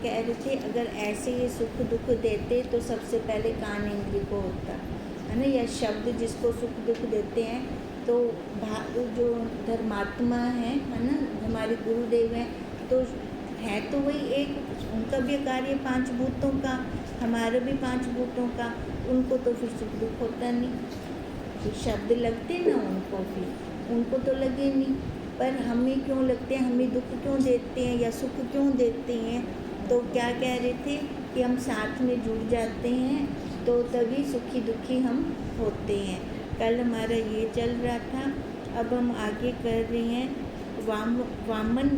कह रहे थे अगर ऐसे ये सुख दुख देते तो सबसे पहले कान इंद्रिय को होता है ना, या शब्द जिसको सुख दुख देते हैं तो जो धर्मात्मा है ना, हमारे गुरुदेव हैं, तो है तो वही एक, उनका भी कार्य 5 भूतों का, हमारा भी 5 भूतों का, उनको तो फिर सुख दुख होता नहीं, फिर शब्द लगते ना उनको, फिर उनको तो लगे नहीं, पर हमें क्यों लगते हैं, हमें दुख क्यों देते हैं या सुख क्यों देते हैं। तो क्या कह रहे थे कि हम साथ में जुड़ जाते हैं तो तभी सुखी दुखी हम होते हैं। कल हमारा ये चल रहा था, अब हम आगे कर रहे हैं। वामन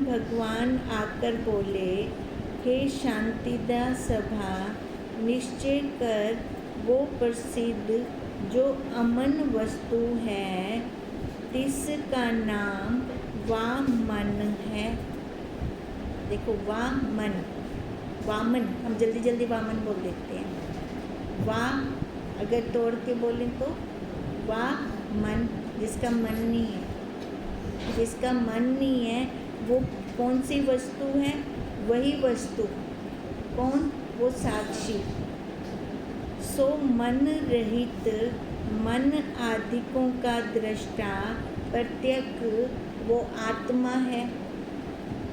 भगवान आकर बोले, हे शांतिदा सभा, निश्चय कर वो प्रसिद्ध जो अमन वस्तु है, जिसका नाम वामन है। देखो वामन, वामन हम जल्दी जल्दी वामन बोल देते हैं। वा अगर तोड़ के बोलें तो वामन, जिसका मन नहीं है, जिसका मन नहीं है वो कौन सी वस्तु है, वही वस्तु कौन, वो साक्षी। सो मन रहित मन आदिकों का दृष्टा प्रत्यक वो आत्मा है।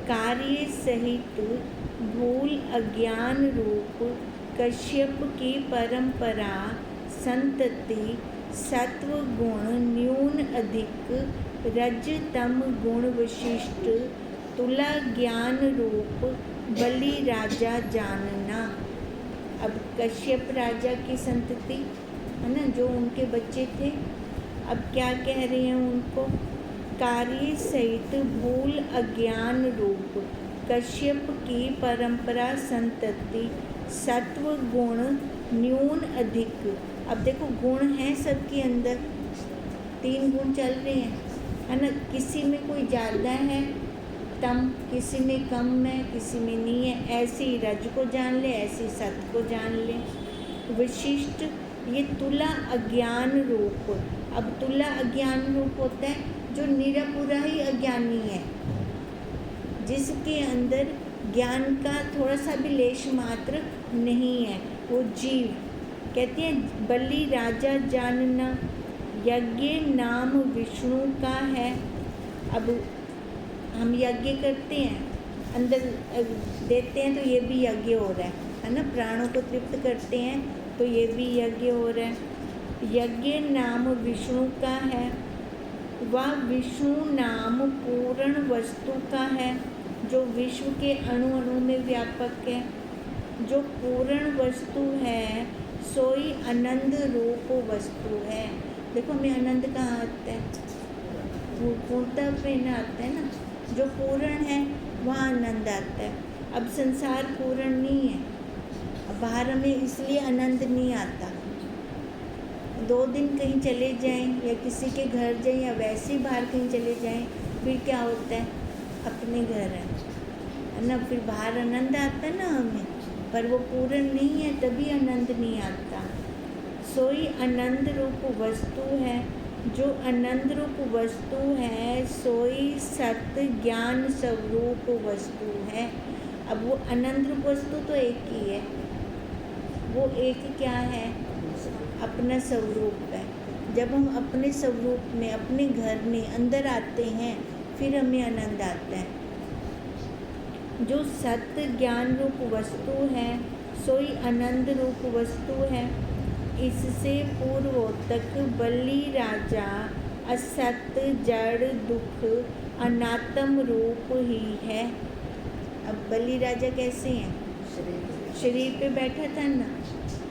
कार्य सहित भूल अज्ञान रूप कश्यप की परंपरा संतति सत्व गुण न्यून अधिक रज तम गुण विशिष्ट तुला ज्ञान रूप बलि राजा जानना। अब कश्यप राजा की संतति है ना, जो उनके बच्चे थे, अब क्या कह रहे हैं उनको, कार्य सहित भूल अज्ञान रूप कश्यप की परंपरा संतति सत्व गुण न्यून अधिक। अब देखो गुण हैं सबके अंदर, 3 गुण चल रहे हैं है ना, किसी में कोई ज़्यादा है तम, किसी में कम है, किसी में नहीं है। ऐसे ही रज को जान ले, ऐसे ही सत्व को जान ले। विशिष्ट ये तुला अज्ञान रूप। अब तुला अज्ञान रूप होता है जो निरपुरा ही अज्ञानी है, जिसके अंदर ज्ञान का थोड़ा सा भी लेश मात्र नहीं है, वो जीव। कहते हैं बलि राजा जानना, यज्ञ नाम विष्णु का है। अब हम यज्ञ करते हैं, अंदर देते हैं तो ये भी यज्ञ हो रहा है ना, प्राणों को तृप्त करते हैं तो ये भी यज्ञ हो रहा है। यज्ञ नाम विष्णु का है, वह विष्णु नाम पूर्ण वस्तु का है, जो विश्व के अणु अणु में व्यापक है। जो पूर्ण वस्तु है सोई आनंद रूप वस्तु है। देखो हमें आनंद कहाँ आता है, पूर्णता पे ना आता है ना, जो पूर्ण है वहाँ आनंद आता है। अब संसार पूर्ण नहीं है, अब बाहर हमें इसलिए आनंद नहीं आता। 2 दिन कहीं चले जाएं या किसी के घर जाएं या वैसे ही बाहर कहीं चले जाएं, फिर क्या होता है, अपने घर है ना, फिर बाहर आनंद आता है ना हमें, पर वो पूर्ण नहीं है तभी आनंद नहीं आता। सोई आनंद रूप वस्तु है, जो आनंद रूप वस्तु है सोई सत्य ज्ञान स्वरूप वस्तु है। अब वो आनंद रूप वस्तु तो एक ही है, वो एक क्या है, अपना स्वरूप है। जब हम अपने स्वरूप में अपने घर में अंदर आते हैं फिर हमें आनंद आता है। जो सत्य ज्ञान रूप वस्तु है सोई आनंद रूप वस्तु है। इससे पूर्व तक बलि राजा असत्य जड़ दुख अनात्म रूप ही है। अब बलि राजा कैसे हैं, शरीर पे बैठा था ना,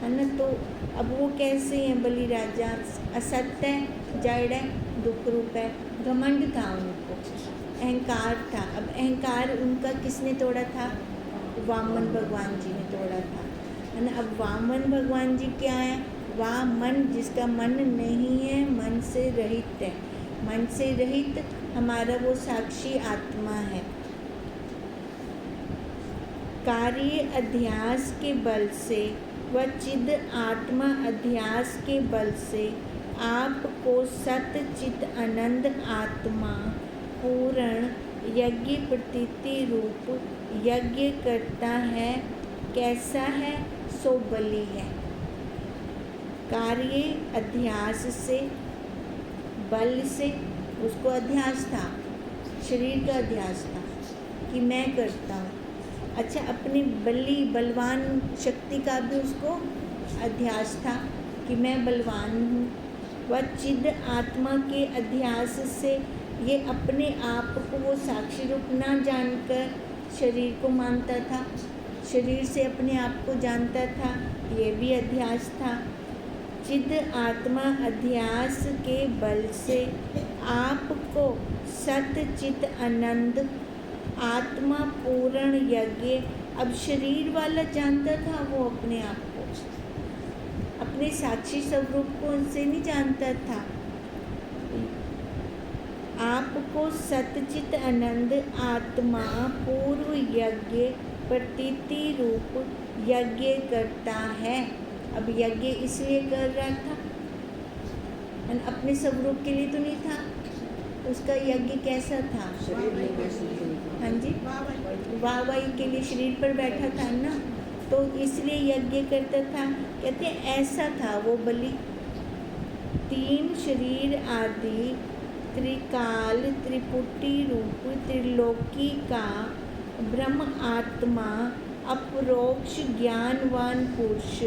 है ना, तो अब वो कैसे हैं बलि राजा, असत्य है, जड़ है, दुख रूप है। घमंड था उनको, अहंकार था। अब अहंकार उनका किसने तोड़ा था, वामन भगवान जी ने तोड़ा था, है ना। अब वामन भगवान जी क्या है, वामन जिसका मन नहीं है, मन से रहित है। मन से रहित हमारा वो साक्षी आत्मा है। कार्य अध्यास के बल से व चिद आत्मा अध्यास के बल से आपको सत चित आनंद आत्मा पूर्ण यज्ञ प्रतीति रूप यज्ञ करता है। कैसा है? सो बलि है। कार्य अध्यास से, बल से, उसको अध्यास था, शरीर का अध्यास था कि मैं करता हूँ। अच्छा, अपनी बलवान शक्ति का भी उसको अध्यास था कि मैं बलवान हूँ। वह चिद आत्मा के अध्यास से ये अपने आप को वो साक्षी रूप ना जानकर शरीर को मानता था, शरीर से अपने आप को जानता था, ये भी अध्यास था। चिद आत्मा अध्यास के बल से आपको सत चित आनंद आत्मा पूर्ण यज्ञ, अब शरीर वाला जानता था वो अपने आप को, अपने साक्षी स्वरूप को उनसे नहीं जानता था। आपको सतचित आनंद आत्मा पूर्व यज्ञ प्रतीति रूप यज्ञ करता है। अब यज्ञ इसलिए कर रहा था, अपने स्वरूप के लिए तो नहीं था। उसका यज्ञ कैसा था? हाँ जी, वाहवाही के लिए शरीर पर बैठा था ना, तो इसलिए यज्ञ करता था। कहते हैं ऐसा था वो बलि। तीन शरीर आदि त्रिकाल त्रिपुटी रूप त्रिलोकी का ब्रह्म आत्मा अपरोक्ष ज्ञानवान पुरुष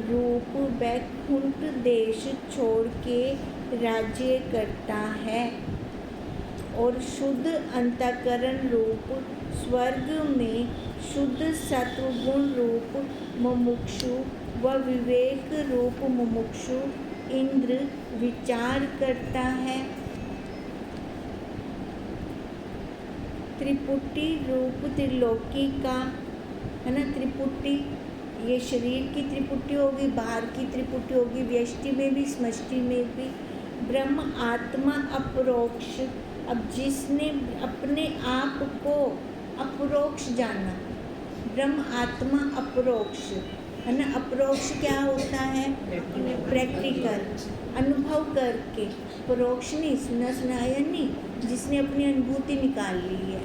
रूप वैकुंठ देश छोड़ के राज्य करता है और शुद्ध अंतःकरण रूप स्वर्ग में शुद्ध सत्वगुण रूप मुमुक्षु व विवेक रूप मुमुक्षु इंद्र विचार करता है। त्रिपुटी रूप त्रिलोकी का है ना, त्रिपुटी ये शरीर की त्रिपुटी होगी, बाहर की त्रिपुटी होगी, व्यष्टि में भी समष्टि में भी। ब्रह्म आत्मा अपरोक्ष, अब जिसने अपने आप को अपरोक्ष जाना, ब्रह्म आत्मा अपरोक्ष है ना। अपरोक्ष क्या होता है? प्रैक्टिकल, अनुभव करके। परोक्ष नहीं, सुना सुनाया नहीं, जिसने अपनी अनुभूति निकाल ली है।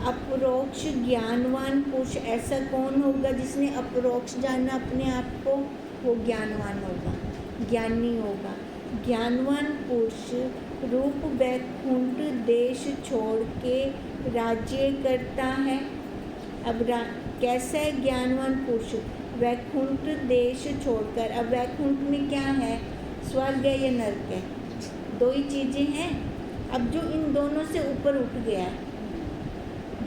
अपरोक्ष ज्ञानवान पुरुष, ऐसा कौन होगा जिसने अपरोक्ष जाना अपने आप को? वो ज्ञानवान होगा, ज्ञानी होगा। ज्ञानवान पुरुष रूप वैकुंठ देश छोड़ के राज्य करता है। अब कैसा है ज्ञानवान पुरुष? वैकुंठ देश छोड़कर। अब वैकुंठ में क्या है? स्वर्ग है या नरक है? दो ही चीज़ें हैं। अब जो इन दोनों से ऊपर उठ गया है,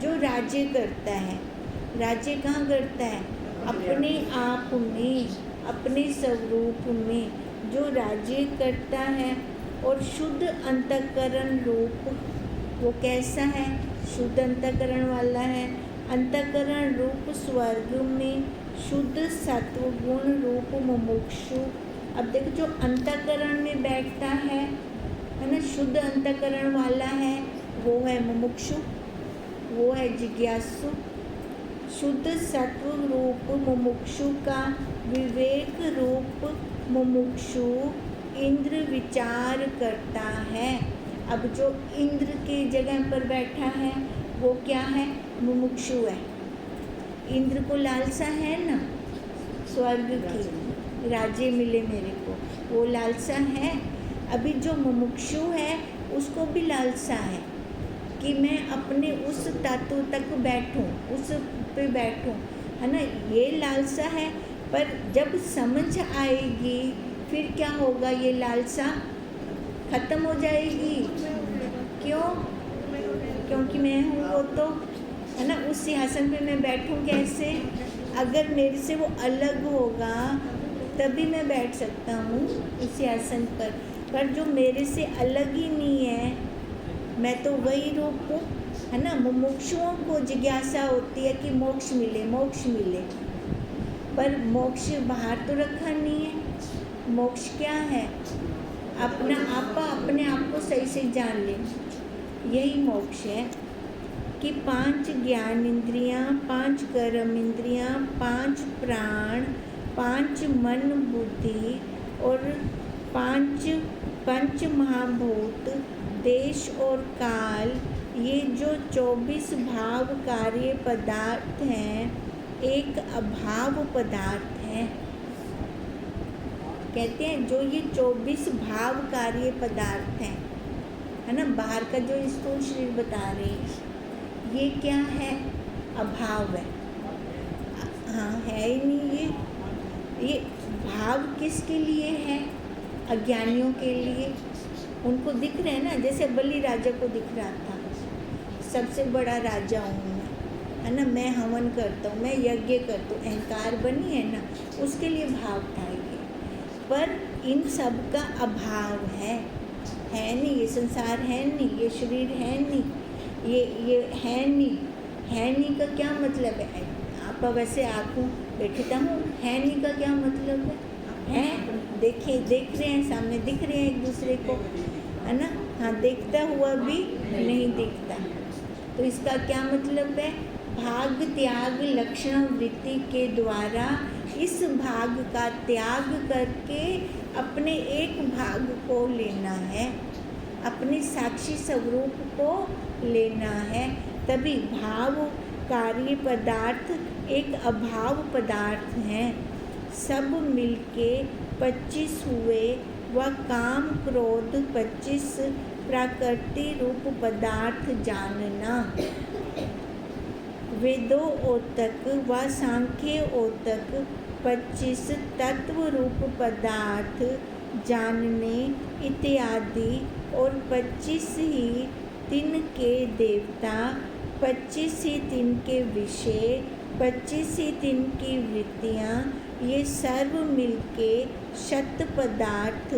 जो राज्य करता है, राज्य कहाँ करता है? अपने आप में, अपने स्वरूप में जो राज्य करता है। और शुद्ध अंतःकरण रूप, वो कैसा है? शुद्ध अंतःकरण वाला है। अंतःकरण रूप स्वर्ग में शुद्ध सत्वगुण रूप मुमुक्षु। अब देखो, जो अंतःकरण में बैठता है ना, शुद्ध अंतःकरण वाला है, वो है मुमुक्षु, वो है जिज्ञासु। शुद्ध सत्व रूप मुमुक्षु का विवेक रूप मुमुक्षु इंद्र विचार करता है। अब जो इंद्र की जगह पर बैठा है वो क्या है? मुमुक्षु है। इंद्र को लालसा है ना स्वर्ग की, राज्य मिले मेरे को, वो लालसा है। अभी जो मुमुक्षु है उसको भी लालसा है कि मैं अपने उस तत्व तक बैठूं, उस पे बैठूं, है ना, ये लालसा है। पर जब समझ आएगी फिर क्या होगा? ये लालसा खत्म हो जाएगी। क्यों? क्योंकि मैं हूँ वो, तो है ना, उस सिंहासन पे मैं बैठूं कैसे? अगर मेरे से वो अलग होगा तभी मैं बैठ सकता हूँ उस सिंहासन पर जो मेरे से अलग ही नहीं है, मैं तो वही रूप हूँ, है ना। मुमुक्षुओं को जिज्ञासा होती है कि मोक्ष मिले, मोक्ष मिले, पर मोक्ष बाहर तो रखा नहीं है। मोक्ष क्या है? अपना आपा अपने आप को सही से जान ले, यही मोक्ष है। कि 5 ज्ञान इंद्रियाँ, 5 कर्म इंद्रियाँ, 5 प्राण, 5 मन बुद्धि और 5 पंच महाभूत, देश और काल, ये जो 24 भाव कार्य पदार्थ हैं एक अभाव पदार्थ है। कहते हैं जो ये 24 भाव कार्य पदार्थ हैं, है ना, बाहर का जो स्थूल शरीर बता रहे हैं, ये क्या है? अभाव है। हाँ, है ही नहीं। ये भाव किसके लिए है? अज्ञानियों के लिए। उनको दिख रहे हैं ना, जैसे बलि राजा को दिख रहा था, सबसे बड़ा राजा हूँ मैं, है ना, मैं हवन करता हूँ, मैं यज्ञ करता हूँ, अहंकार बनी है ना, उसके लिए भाव था ये। पर इन सब का अभाव है नहीं, ये संसार है नहीं, ये शरीर है नहीं, ये है नहीं का क्या मतलब है? आप वैसे आँखों बैठता हूँ, है नहीं का क्या मतलब है? देख रहे हैं, सामने दिख रहे हैं एक दूसरे को, है ना। हाँ, देखता हुआ भी नहीं दिखता, तो इसका क्या मतलब है? भाग त्याग लक्षण वृत्ति के द्वारा इस भाग का त्याग करके अपने एक भाग को लेना है, अपने साक्षी स्वरूप को लेना है। तभी भाव कार्य पदार्थ एक अभाव पदार्थ हैं। सब मिलके 25 हुए व काम क्रोध 25 प्रकृति रूप पदार्थ जानना। वेदों ओतक व सांख्य ओतक 25 तत्व रूप पदार्थ जानने इत्यादि, और 25 ही तिनके देवता, 25 ही तिनके विषय, 25 ही तिनकी वृत्तियाँ, ये सर्व मिलके शत पदार्थ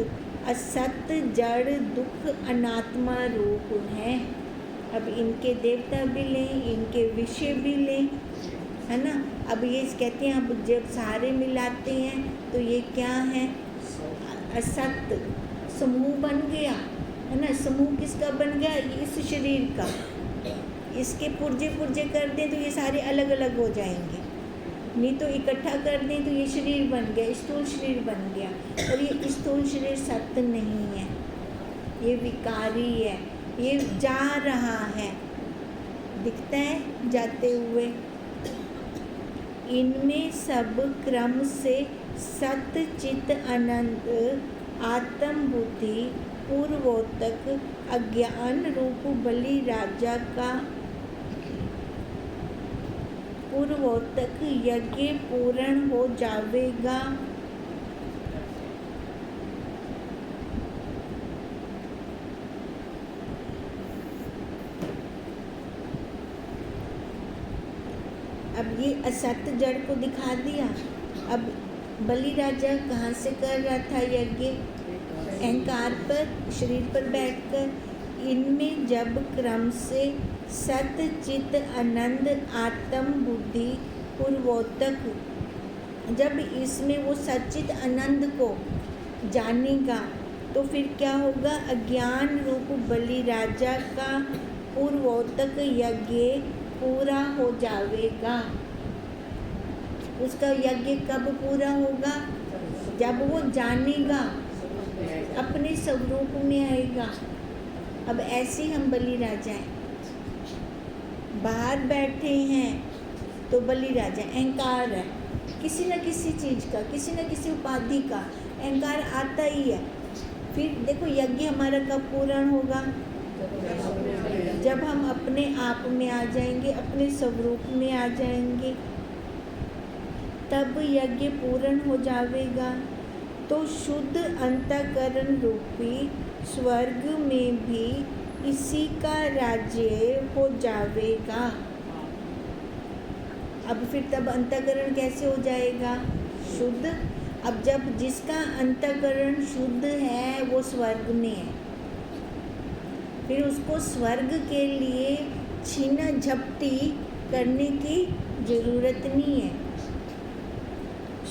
असत जड़ दुख अनात्मा रूप हैं। अब इनके देवता भी लें, इनके विषय भी लें, है ना। अब ये कहते हैं, अब जब सारे मिलाते हैं तो ये क्या है? असत समूह बन गया, है ना। समूह किसका बन गया? इस शरीर का। इसके पुर्जे कर दें तो ये सारे अलग अलग हो जाएंगे, नहीं तो इकट्ठा कर दें तो ये शरीर बन गया, स्थूल शरीर बन गया। और ये स्थूल शरीर सत्य नहीं है, ये विकारी है, ये जा रहा है, दिखता है जाते हुए। इनमें सब क्रम से सत चित अनंत आत्म बुद्धि पूर्वोतक अज्ञान रूप बलि राजा का पूर्वोतक यज्ञ पूर्ण हो जावेगा। अब ये असत जड़ को दिखा दिया। अब बलि राजा कहाँ से कर रहा था यज्ञ? अहंकार पर, शरीर पर बैठकर। इनमें जब क्रम से सत चित आनंद आत्म बुद्धि पूर्वोतक, जब इसमें वो सच्चित आनंद को जानेगा तो फिर क्या होगा? अज्ञान रूप बलि राजा का पूर्वोतक यज्ञ पूरा हो जावेगा। उसका यज्ञ कब पूरा होगा? जब वो जानेगा, अपने स्वरूप में आएगा। अब ऐसे हम बलि राजा हैं, बाहर बैठे हैं तो बलि राजा, अहंकार है, किसी न किसी चीज़ का, किसी न किसी उपाधि का अहंकार आता ही है। फिर देखो यज्ञ हमारा कब पूर्ण होगा? जब हम अपने आप में आ जाएंगे, अपने स्वरूप में आ जाएंगे, तब यज्ञ पूर्ण हो जावेगा। तो शुद्ध अंतःकरण रूपी स्वर्ग में भी इसी का राज्य हो जावेगा। अब फिर तब अंतःकरण कैसे हो जाएगा? शुद्ध। अब जब जिसका अंतःकरण शुद्ध है वो स्वर्ग में है, फिर उसको स्वर्ग के लिए छीना झपटी करने की जरूरत नहीं है।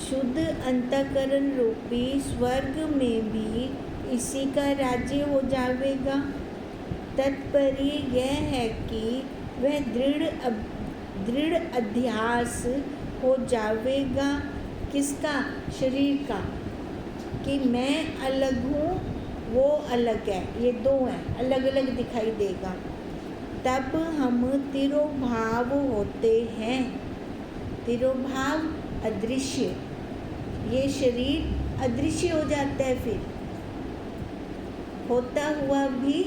शुद्ध अंतःकरण रूपी स्वर्ग में भी इसी का राज्य हो जावेगा। तात्पर्य यह है कि वह दृढ़ अध्यास हो जावेगा। किसका? शरीर का, कि मैं अलग हूँ, वो अलग है, ये दो हैं, अलग अलग दिखाई देगा। तब हम तिरोभाव होते हैं। तिरोभाव अदृश्य, ये शरीर अदृश्य हो जाता है, फिर होता हुआ भी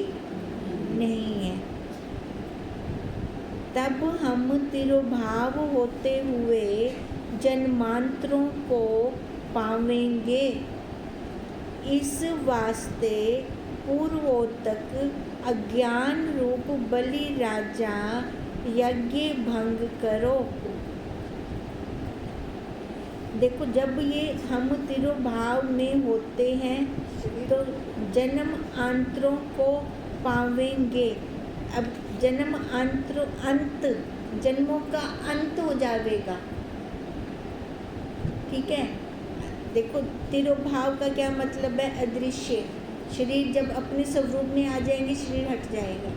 नहीं है। तब हम तिरोभाव होते हुए जन्मांतरों को पावेंगे। इस वास्ते पूर्वोतक अज्ञान रूप बलि राजा यज्ञ भंग करो। देखो, जब ये हम तिरोभाव में होते हैं तो जन्म अंतरों को पावेंगे। अब जन्म अंत, जन्मों का अंत हो जाएगा, ठीक है। देखो, तिरोभाव का क्या मतलब है? अदृश्य। शरीर जब अपने स्वरूप में आ जाएंगे, शरीर हट जाएगा।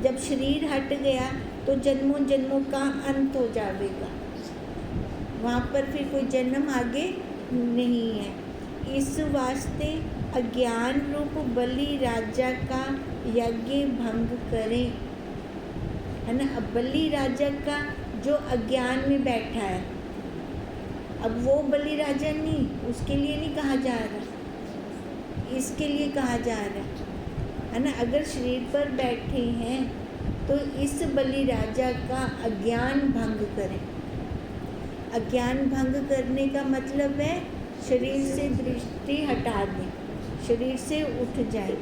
जब शरीर हट गया तो जन्मों जन्मों का अंत हो जाएगा, वहाँ पर फिर कोई जन्म आगे नहीं है। इस वास्ते अज्ञान रूप बलि राजा का यज्ञ भंग करें, है ना। अब बलि राजा का जो अज्ञान में बैठा है, अब वो बलि राजा नहीं, उसके लिए नहीं कहा जा रहा, इसके लिए कहा जा रहा है ना। अगर शरीर पर बैठे हैं तो इस बलि राजा का अज्ञान भंग करें। अज्ञान भंग करने का मतलब है शरीर से दृष्टि हटा दें, शरीर से उठ जाए।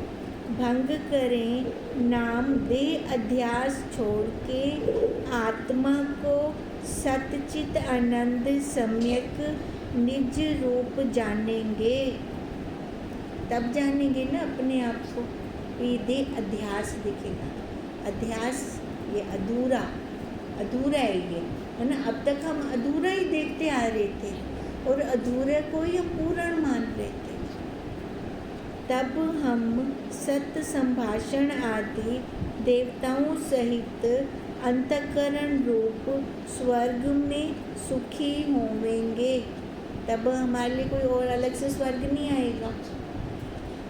भंग करें नाम देह अध्यास छोड़ के आत्मा को सतचित आनंद सम्यक निज रूप जानेंगे। तब जानेंगे ना अपने आप को, ये देह अध्यास दिखेगा। अध्यास ये अधूरा है, ये है ना। अब तक हम अधूरा ही देखते आ रहे थे और अधूरे को ही हम पूर्ण मान रहे थे। तब हम सत्य संभाषण आदि देवताओं सहित अंतःकरण रूप स्वर्ग में सुखी होवेंगे। तब हमारे लिए कोई और अलग से स्वर्ग नहीं आएगा,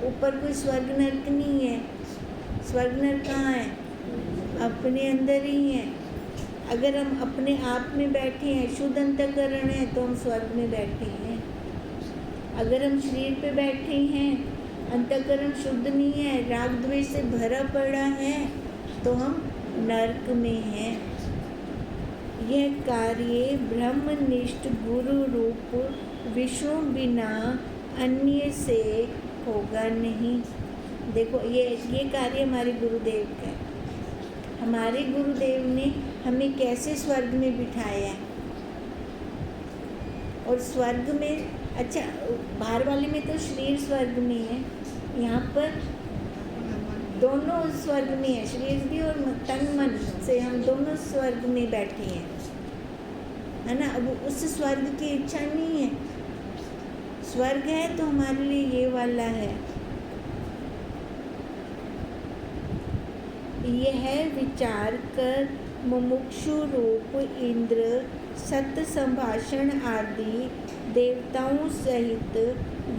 ऊपर कोई स्वर्ग नरक नहीं है। स्वर्ग नरक कहाँ है? अपने अंदर ही है। अगर हम अपने आप में बैठे हैं, शुद्ध अंतःकरण है, तो हम स्वर्ग में बैठे हैं। अगर हम शरीर पे बैठे हैं, अंतःकरण शुद्ध नहीं है, राग द्वेष से भरा पड़ा है, तो हम नरक में हैं। यह कार्य ब्रह्मनिष्ठ गुरु रूप विष्णु बिना अन्य से होगा नहीं। देखो, ये कार्य हमारे गुरुदेव का है। हमारे गुरुदेव ने हमें कैसे स्वर्ग में बिठाया है। और स्वर्ग में, अच्छा, बाहर वाले में तो शरीर स्वर्ग में है, यहाँ पर दोनों स्वर्ग में है, शरीर भी और तन मन से हम दोनों स्वर्ग में बैठे हैं, है ना। अब उस स्वर्ग की इच्छा नहीं है। स्वर्ग है तो हमारे लिए ये वाला है। यह विचार कर मुमुक्षु रूप इंद्र सत्य संभाषण आदि देवताओं सहित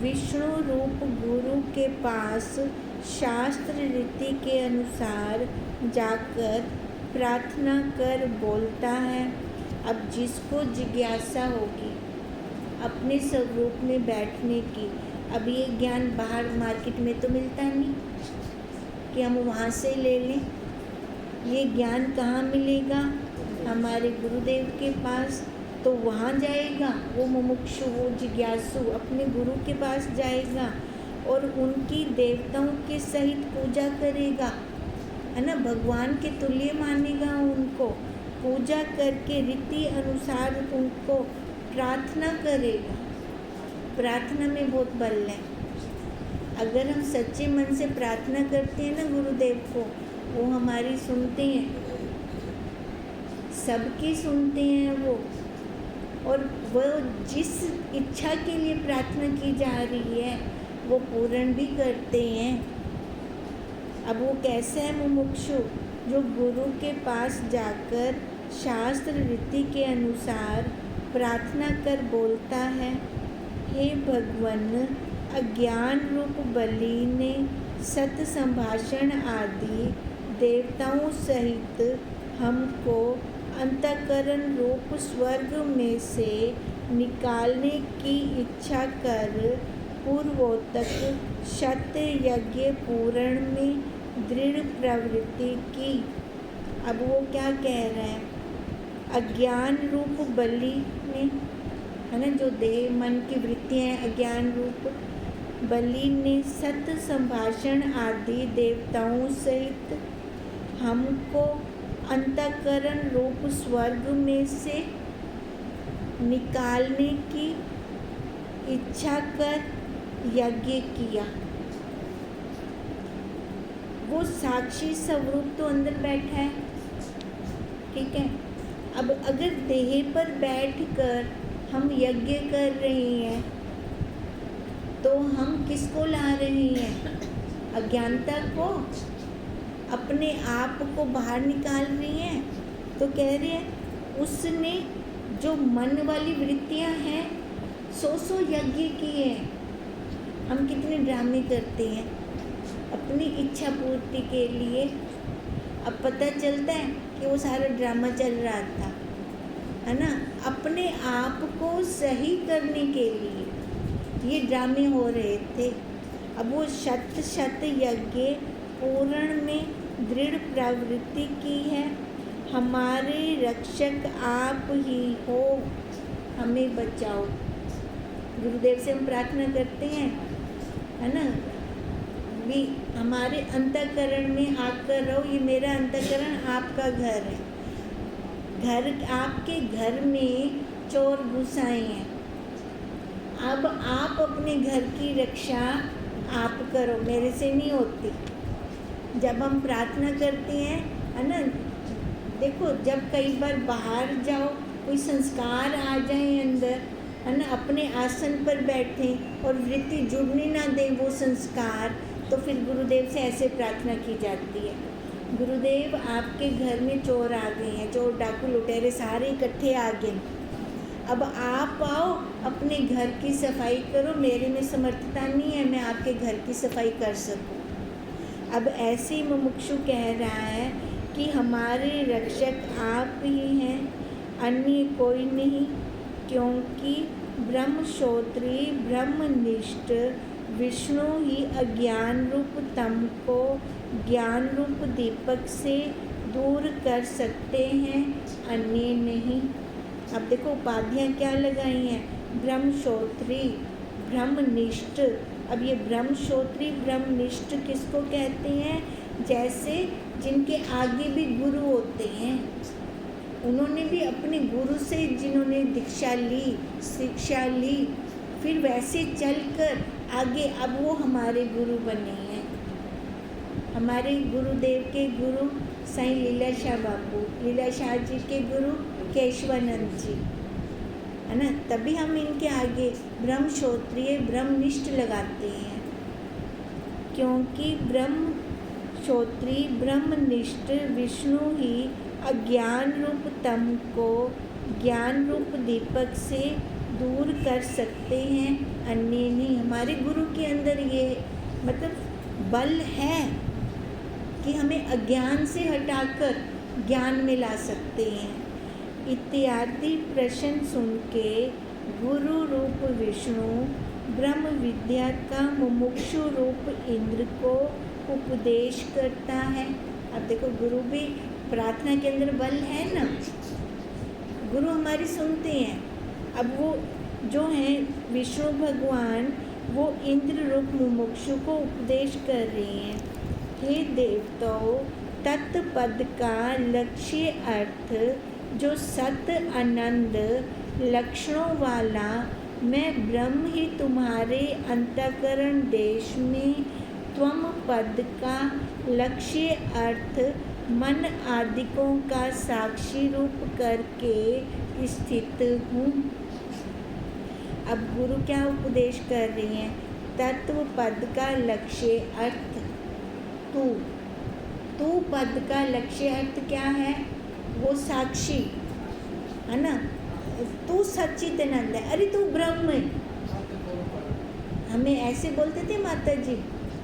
विष्णु रूप गुरु के पास शास्त्र रीति के अनुसार जाकर प्रार्थना कर बोलता है। अब जिसको जिज्ञासा होगी अपने स्वरूप में बैठने की, अब ये ज्ञान बाहर मार्केट में तो मिलता नहीं कि हम वहाँ से ले लें। ये ज्ञान कहाँ मिलेगा? हमारे गुरुदेव के पास। तो वहाँ जाएगा वो मुमुक्षु, वो जिज्ञासु अपने गुरु के पास जाएगा और उनकी देवताओं के सहित पूजा करेगा, है ना। भगवान के तुल्य मानेगा उनको, पूजा करके रीति अनुसार उनको प्रार्थना करेगा। प्रार्थना में बहुत बल है। अगर हम सच्चे मन से प्रार्थना करते हैं ना गुरुदेव को, वो हमारी सुनते हैं, सबकी सुनते हैं वो। और वो जिस इच्छा के लिए प्रार्थना की जा रही है वो पूर्ण भी करते हैं। अब वो कैसे है मुमुक्षु? जो गुरु के पास जाकर शास्त्र रीति के अनुसार प्रार्थना कर बोलता है, हे भगवन, अज्ञान रूप बलि ने सत्य संभाषण आदि देवताओं सहित हमको अंतःकरण रूप स्वर्ग में से निकालने की इच्छा कर पूर्वोक्त शत यज्ञ पूरण में दृढ़ प्रवृत्ति की। अब वो क्या कह रहे हैं, अज्ञान रूप बलि ने, है ना, जो देह मन की वृत्तियाँ हैं, अज्ञान रूप बलि ने सत्य संभाषण आदि देवताओं सहित हमको अंतःकरण रूप स्वर्ग में से निकालने की इच्छा कर यज्ञ किया। वो साक्षी स्वरूप तो अंदर बैठा है, ठीक है। अब अगर देह पर बैठकर हम यज्ञ कर रहे हैं तो हम किसको ला रहे हैं, अज्ञानता को, अपने आप को बाहर निकाल रही हैं। तो कह रहे हैं उसने जो मन वाली वृत्तियां हैं सौ यज्ञ किए हैं। हम कितने ड्रामे करते हैं अपनी इच्छा पूर्ति के लिए। अब पता चलता है कि वो सारा ड्रामा चल रहा था, है ना, अपने आप को सही करने के लिए ये ड्रामे हो रहे थे। अब वो शत यज्ञ पूर्ण में दृढ़ प्रवृत्ति की है। हमारे रक्षक आप ही हो, हमें बचाओ। गुरुदेव से हम प्रार्थना करते हैं, है ना, भी हमारे अंतःकरण में आकर रहो। ये मेरा अंतःकरण आपका घर है। घर, आपके घर में चोर घुस आए हैं। अब आप अपने घर की रक्षा आप करो, मेरे से नहीं होती। जब हम प्रार्थना करते हैं, है ना, देखो जब कई बार बाहर जाओ, कोई संस्कार आ जाए अंदर, है ना, अपने आसन पर बैठे और वृत्ति जुड़ने ना दे वो संस्कार, तो फिर गुरुदेव से ऐसे प्रार्थना की जाती है, गुरुदेव आपके घर में चोर आ गए हैं, चोर डाकू लुटेरे सारे इकट्ठे आ गए, अब आप आओ अपने घर की सफाई करो। मेरे में समर्थता नहीं है मैं आपके घर की सफाई कर सकूं। अब ऐसे ही मुमुक्षु कह रहा है कि हमारे रक्षक आप ही हैं, अन्य कोई नहीं, क्योंकि ब्रह्मश्रोत्री ब्रह्मनिष्ठ विष्णु ही अज्ञान रूप तम को ज्ञान रूप दीपक से दूर कर सकते हैं, अन्य नहीं। अब देखो उपाधियाँ क्या लगाई हैं, ब्रह्मश्रोत्री ब्रह्मनिष्ठ। अब ये ब्रह्मश्रोत्री ब्रह्मनिष्ठ किसको कहते हैं, जैसे जिनके आगे भी गुरु होते हैं, उन्होंने भी अपने गुरु से जिन्होंने दीक्षा ली, शिक्षा ली, फिर वैसे चलकर आगे अब वो हमारे गुरु बने हैं। हमारे गुरुदेव के गुरु साईं लीलाशाह बापू, लीलाशाह जी के गुरु केशवानंद जी, है ना, तभी हम इनके आगे ब्रह्मश्रोत्रिय ब्रह्मनिष्ठ लगाते हैं, क्योंकि ब्रह्मश्रोत्री ब्रह्मनिष्ठ विष्णु ही अज्ञान रूप तम को ज्ञान रूप दीपक से दूर कर सकते हैं, अन्य नहीं। हमारे गुरु के अंदर ये मतलब बल है कि हमें अज्ञान से हटाकर ज्ञान में ला सकते हैं। इत्यादि प्रश्न सुन के गुरु रूप विष्णु ब्रह्म विद्या का मुमुक्षु रूप इंद्र को उपदेश करता है। अब देखो गुरु भी प्रार्थना के अंदर बल है ना, गुरु हमारी सुनते हैं। अब वो जो हैं विष्णु भगवान, वो इंद्र रूप मुमुक्षु को उपदेश कर रहे हैं, हे देवताओं, तत्पद का लक्ष्य अर्थ जो सत आनंद लक्षणों वाला मैं ब्रह्म ही तुम्हारे अंतःकरण देश में त्वम पद का लक्ष्य अर्थ मन आदिकों का साक्षी रूप करके स्थित हूँ। अब गुरु क्या उपदेश कर रही हैं, तत्व पद का लक्ष्य अर्थ तू पद का लक्ष्य अर्थ क्या है, वो साक्षी है ना, तू सच्चिदानंद है, अरे तू ब्रह्म है। हमें ऐसे बोलते थे माता जी,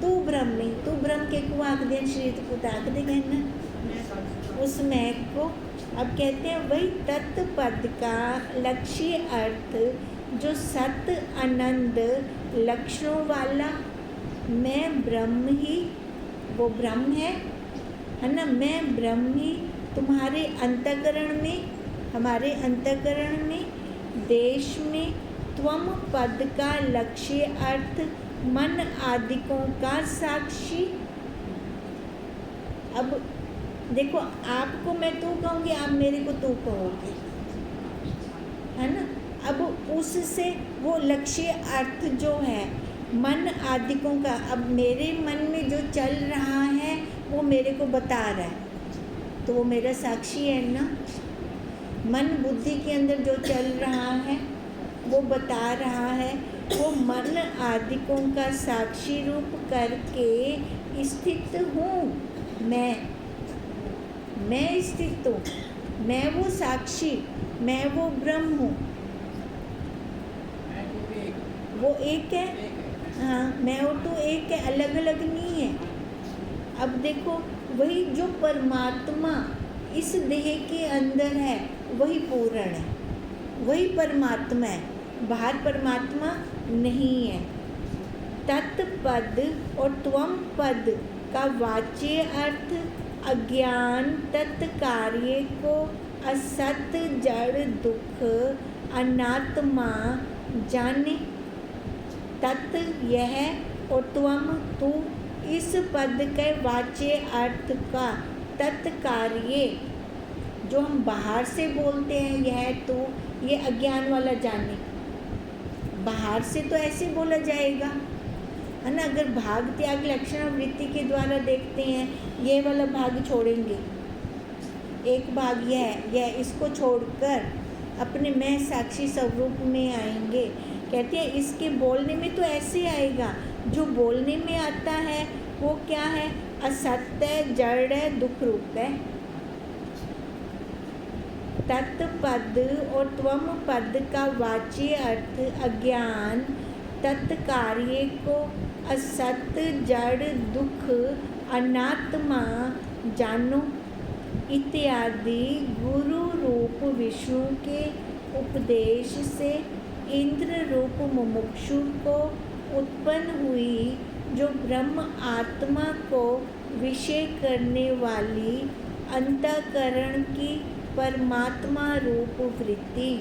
तू ब्रह्मी, तू ब्रह्म के को आख दे शरीर को ताक दे कहना उस मैं को। अब कहते हैं वही तत्व पद का लक्ष्य अर्थ जो सत आनंद लक्षणों वाला मैं ब्रह्म ही, वो ब्रह्म है ना। मैं ब्रह्म ही तुम्हारे अंतःकरण में, हमारे अंतःकरण में, देश में, त्वम पद का लक्ष्य अर्थ मन आदिकों का साक्षी। अब देखो, आपको मैं तू कहूँगी, आप मेरे को तू कहोगे, है ना। अब उससे वो लक्ष्य अर्थ जो है मन आदिकों का, अब मेरे मन में जो चल रहा है वो मेरे को बता रहा है, तो वो मेरा साक्षी है ना। मन बुद्धि के अंदर जो चल रहा है वो बता रहा है, वो मन आदिकों का साक्षी रूप करके स्थित हूँ मैं स्थित हूँ, मैं वो साक्षी, मैं वो ब्रह्म हूँ, वो एक है। हाँ, मैं और तू एक है, अलग अलग नहीं है। अब देखो, वही जो परमात्मा इस देह के अंदर है वही पूर्ण है, वही परमात्मा है, बाहर परमात्मा नहीं है। तत्पद और त्वम पद का वाच्य अर्थ अज्ञान तत्कार्य को असत जड़ दुख अनात्मा जाने। तत् यह और त्वम तू, इस पद के वाच्य अर्थ का तत्कार्य जो हम बाहर से बोलते हैं यह तू, ये अज्ञान वाला जाने, बाहर से तो ऐसे बोला जाएगा, है ना। अगर भाग त्याग लक्षण वृत्ति के द्वारा देखते हैं, ये वाला भाग छोड़ेंगे, एक भाग यह इसको छोड़कर अपने मैं साक्षी स्वरूप में आएंगे। कहते हैं इसके बोलने में तो ऐसे आएगा, जो बोलने में आता है वो क्या है, असत्य जड़ है, दुख रूप है। तत्पद और त्वम पद का वाच्य अर्थ अज्ञान तत्कार्य को असत जड़ दुख अनात्मा जानो इत्यादि गुरु रूप विष्णु के उपदेश से इंद्र रूप मुमुक्षु को उत्पन्न हुई जो ब्रह्म आत्मा को विषय करने वाली अंतःकरण की परमात्मा रूप वृत्ति।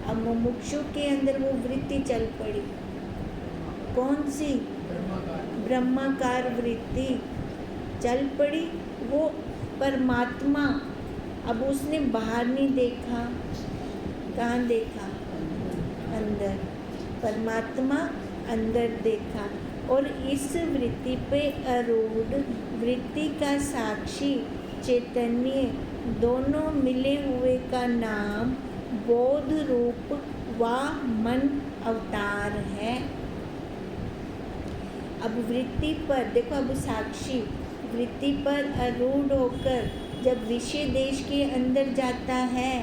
अब मुमुक्षु के अंदर वो वृत्ति चल पड़ी, कौन सी, ब्रह्माकार वृत्ति चल पड़ी, वो परमात्मा। अब उसने बाहर नहीं देखा, कहाँ देखा, अंदर, परमात्मा अंदर देखा। और इस वृत्ति पे आरूढ़ वृत्ति का साक्षी चैतन्य दोनों मिले हुए का नाम बोध रूप व मन अवतार है। अब वृत्ति पर देखो, अब साक्षी वृत्ति पर आरूढ़ होकर जब विषय देश के अंदर जाता है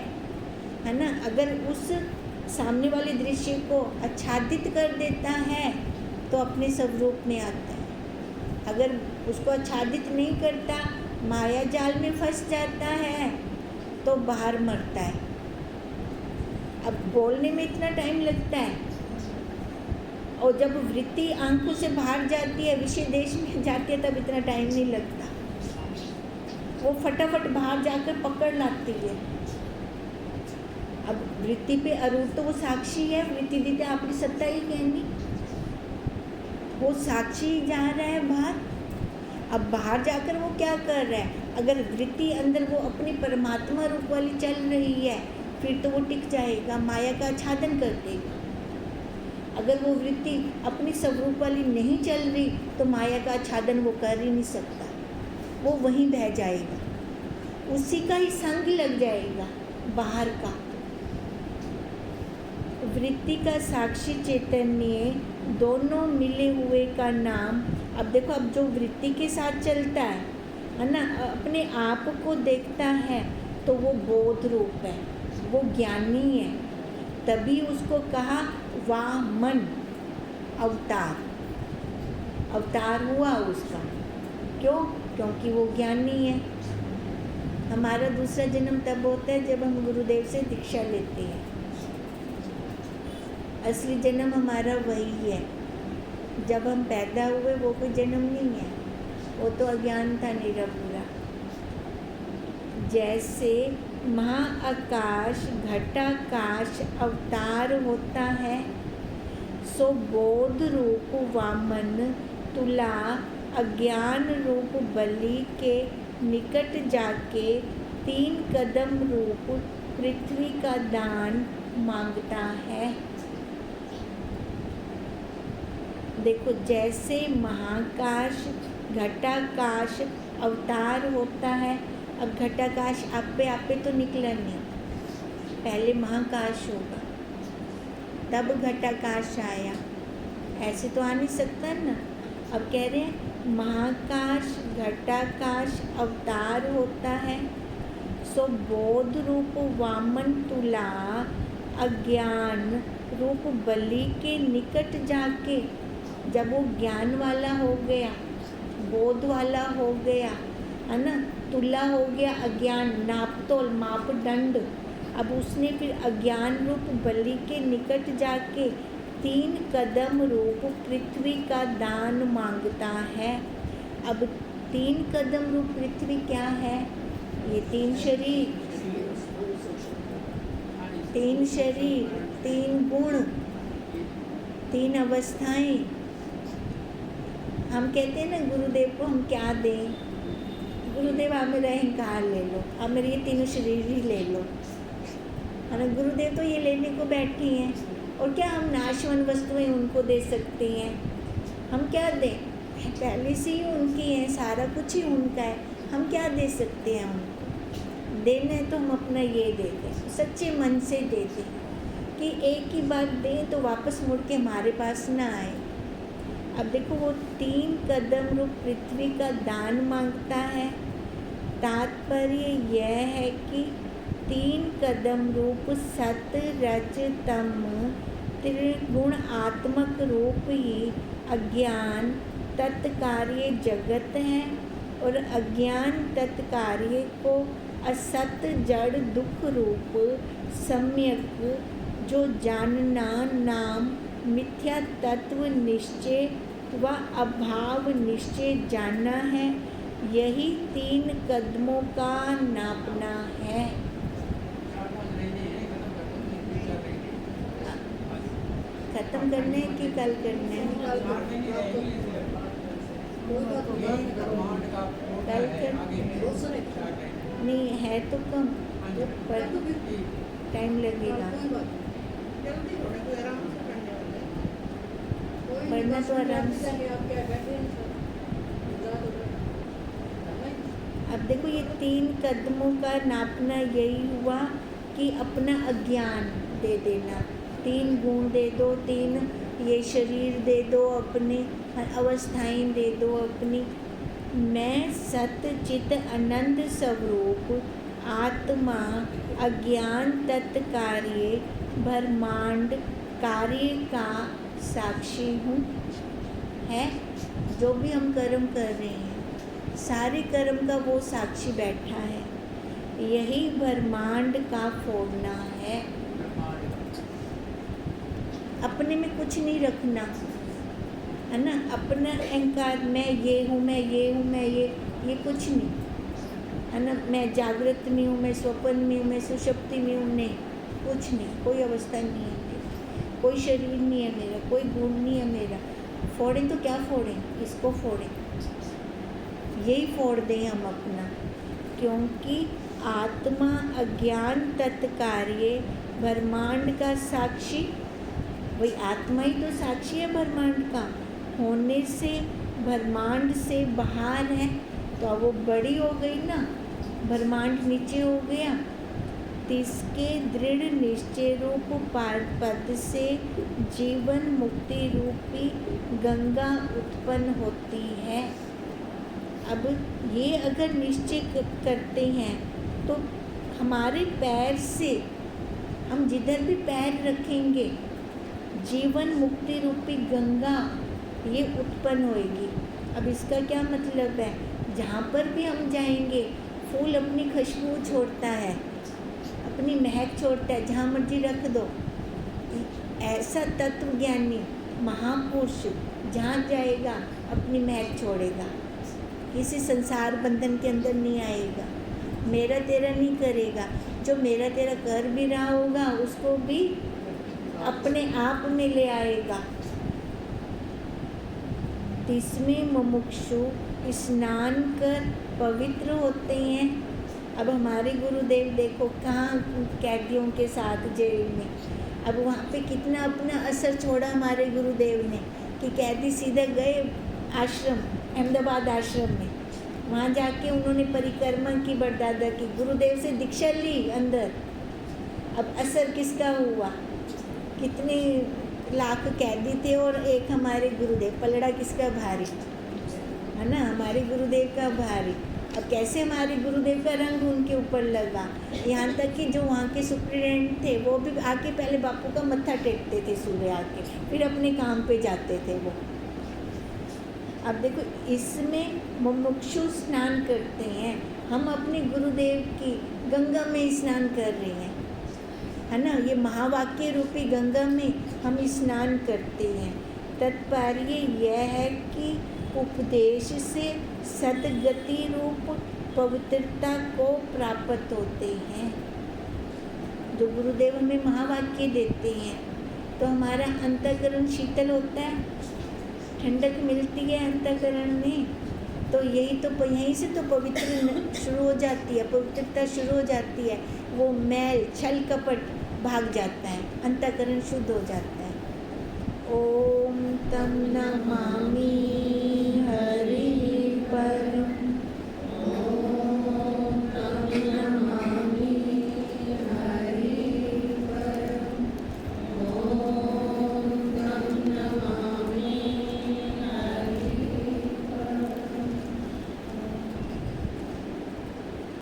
ना, अगर उस सामने वाले दृश्य को आच्छादित कर देता है तो अपने स्वरूप में आता है। अगर उसको आच्छादित नहीं करता, माया जाल में फंस जाता है तो बाहर मरता है। अब बोलने में इतना टाइम लगता है, और जब वृत्ति आंखों से बाहर जाती है, विषय देश में जाती है, तब इतना टाइम नहीं लगता, वो फटाफट बाहर जाकर पकड़ लाती है। अब वृत्ति पे आरूढ़ तो वो साक्षी है, वृत्ति दीदी अपनी सत्ता ही कहनी, वो साक्षी जा रहा है बाहर। अब बाहर जाकर वो क्या कर रहा है, अगर वृत्ति अंदर वो अपनी परमात्मा रूप वाली चल रही है फिर तो वो टिक जाएगा, माया का आच्छादन कर देगा। अगर वो वृत्ति अपनी स्वरूप वाली नहीं चल रही तो माया का आच्छादन वो कर ही नहीं सकता, वो वहीं बह जाएगा, उसी का ही संग लग जाएगा बाहर का। वृत्ति का साक्षी चैतन्य दोनों मिले हुए का नाम। अब देखो, अब जो वृत्ति के साथ चलता है ना, अपने आप को देखता है तो वो बोध रूप है, वो ज्ञानी है, तभी उसको कहा वामन अवतार। अवतार हुआ उसका। क्यों? क्योंकि वो ज्ञानी है। हमारा दूसरा जन्म तब होता है जब हम गुरुदेव से दीक्षा लेते हैं। असली जन्म हमारा वही है। जब हम पैदा हुए वो कोई जन्म नहीं है, वो तो अज्ञान था निरापूरा। जैसे महाआकाश घटाकाश अवतार होता है, सो बोध रूप वामन तुला अज्ञान रूप बलि के निकट जाके 3 कदम रूप पृथ्वी का दान मांगता है। देखो, जैसे महाकाश घटाकाश अवतार होता है। अब घटाकाश आप पे तो निकला नहीं, पहले महाकाश होगा तब घटाकाश आया, ऐसे तो आ नहीं सकता ना। अब कह रहे हैं महाकाश घटाकाश अवतार होता है, सो बोध रूप वामन तुला अज्ञान रूप बलि के निकट जाके, जब वो ज्ञान वाला हो गया, बोध वाला हो गया, है ना, तुला हो गया अज्ञान, नापतोल मापदंड, अब उसने फिर अज्ञान रूप बलि के निकट जाके 3 कदम रूप पृथ्वी का दान मांगता है। अब 3 कदम रूप पृथ्वी क्या है? ये 3 शरीर, 3 शरीर, 3 गुण, 3 अवस्थाएं। हम कहते हैं ना गुरुदेव को हम क्या दें? गुरुदेव आप मेरा अहंकार ले लो, आप मेरे ये 3 शरीर ही ले लो, है ना। गुरुदेव तो ये लेने को बैठी हैं, और क्या हम नाशवान वस्तुएं उनको दे सकते हैं? हम क्या दें? पहले से ही उनकी हैं, सारा कुछ ही उनका है, हम क्या दे सकते हैं उनको? देना है तो हम अपना ये देते हैं, सच्चे मन से देते हैं कि एक ही बात दें तो वापस मुड़ के हमारे पास ना आए। अब देखो, वो 3 कदम रूप पृथ्वी का दान मांगता है। तात्पर्य यह है कि 3 कदम रूप सत रज तम त्रिगुण आत्मक रूप ही अज्ञान तत्कार्य जगत है, और अज्ञान तत्कार्य को असत जड़ दुख रूप सम्यक जो जानना नाम मिथ्या तत्व निश्चय व अभाव निश्चय जानना है, यही 3 कदमों का नापना है। खत्म करने कि कल करने? कल कर नहीं है तो कम, पर टाइम लगेगा, पढ़ना तो आराम से। अब देखो, ये 3 कदमों का नापना यही हुआ कि अपना अज्ञान दे देना, 3 गुण दे दो, 3 ये शरीर दे दो, अपनी अवस्थाएं दे दो अपनी। मैं सत चित आनंद स्वरूप आत्मा अज्ञान तत्कार्य ब्रह्मांड कार्य का साक्षी हूँ। है जो भी हम कर्म कर रहे हैं, सारे कर्म का वो साक्षी बैठा है, यही ब्रह्मांड का फोड़ना है। अपने में कुछ नहीं रखना, है ना। अपना अहंकार, मैं ये हूँ, मैं ये हूँ, मैं ये कुछ नहीं, है ना। मैं जागृत नहीं हूँ, मैं स्वप्न में हूँ, मैं सुषुप्ति में हूँ, नहीं, कुछ नहीं, कोई अवस्था नहीं है मेरी, कोई शरीर नहीं है मेरा, कोई गुण नहीं है मेरा। फोड़ें तो क्या फोड़ें? इसको फोड़ें, यही फोड़ दें हम अपना, क्योंकि आत्मा अज्ञान तत्कार्य ब्रह्मांड का साक्षी, वही आत्मा ही तो साक्षी है ब्रह्मांड का होने से, ब्रह्मांड से बाहर है तो अब वो बड़ी हो गई ना, ब्रह्मांड नीचे हो गया। तिसके दृढ़ निश्चय रूप पद से जीवन मुक्ति रूपी गंगा उत्पन्न होती है। अब ये अगर निश्चय करते हैं तो हमारे पैर से, हम जिधर भी पैर रखेंगे, जीवन मुक्ति रूपी गंगा ये उत्पन्न होएगी। अब इसका क्या मतलब है? जहाँ पर भी हम जाएंगे, फूल अपनी खुशबू छोड़ता है, अपनी महक छोड़ता है, जहाँ मर्जी रख दो। ऐसा तत्वज्ञानी महापुरुष जहाँ जाएगा अपनी महक छोड़ेगा, किसी संसार बंधन के अंदर नहीं आएगा, मेरा तेरा नहीं करेगा। जो मेरा तेरा कर भी रहा होगा उसको भी अपने आप में ले आएगा। 30वें मुमुक्षु स्नान कर पवित्र होते हैं। अब हमारे गुरुदेव देखो कहाँ कैदियों के साथ जेल में, अब वहाँ पे कितना अपना असर छोड़ा हमारे गुरुदेव ने कि कैदी सीधे गए आश्रम, अहमदाबाद आश्रम में, वहाँ जाके उन्होंने परिक्रमा की, बरदादा की, गुरुदेव से दीक्षा ली अंदर। अब असर किसका हुआ? कितने लाख कैदी थे और एक हमारे गुरुदेव, पलड़ा किसका भारी है ना, हमारे गुरुदेव का भारी। अब कैसे हमारे गुरुदेव का रंग उनके ऊपर लगा, यहाँ तक कि जो वहाँ के सुप्रिटेंडेंट थे वो भी आके पहले बापू का मत्था टेकते थे सुबह आके, फिर अपने काम पे जाते थे वो। अब देखो इसमें मुमुक्षु स्नान करते हैं, हम अपने गुरुदेव की गंगा में स्नान कर रहे हैं, है ना, ये महावाक्य रूपी गंगा में हम स्नान करते हैं। तात्पर्य यह है कि उपदेश से सद्गति रूप पवित्रता को प्राप्त होते हैं। जो गुरुदेव हमें महावाक्य देते हैं तो हमारा अंतःकरण शीतल होता है, ठंडक मिलती है अंतःकरण में। तो यहीं से तो पवित्र शुरू हो जाती है, पवित्रता शुरू हो जाती है। वो मैल छल कपट भाग जाता है, अंतःकरण शुद्ध हो जाता है। ओम तम नमामि।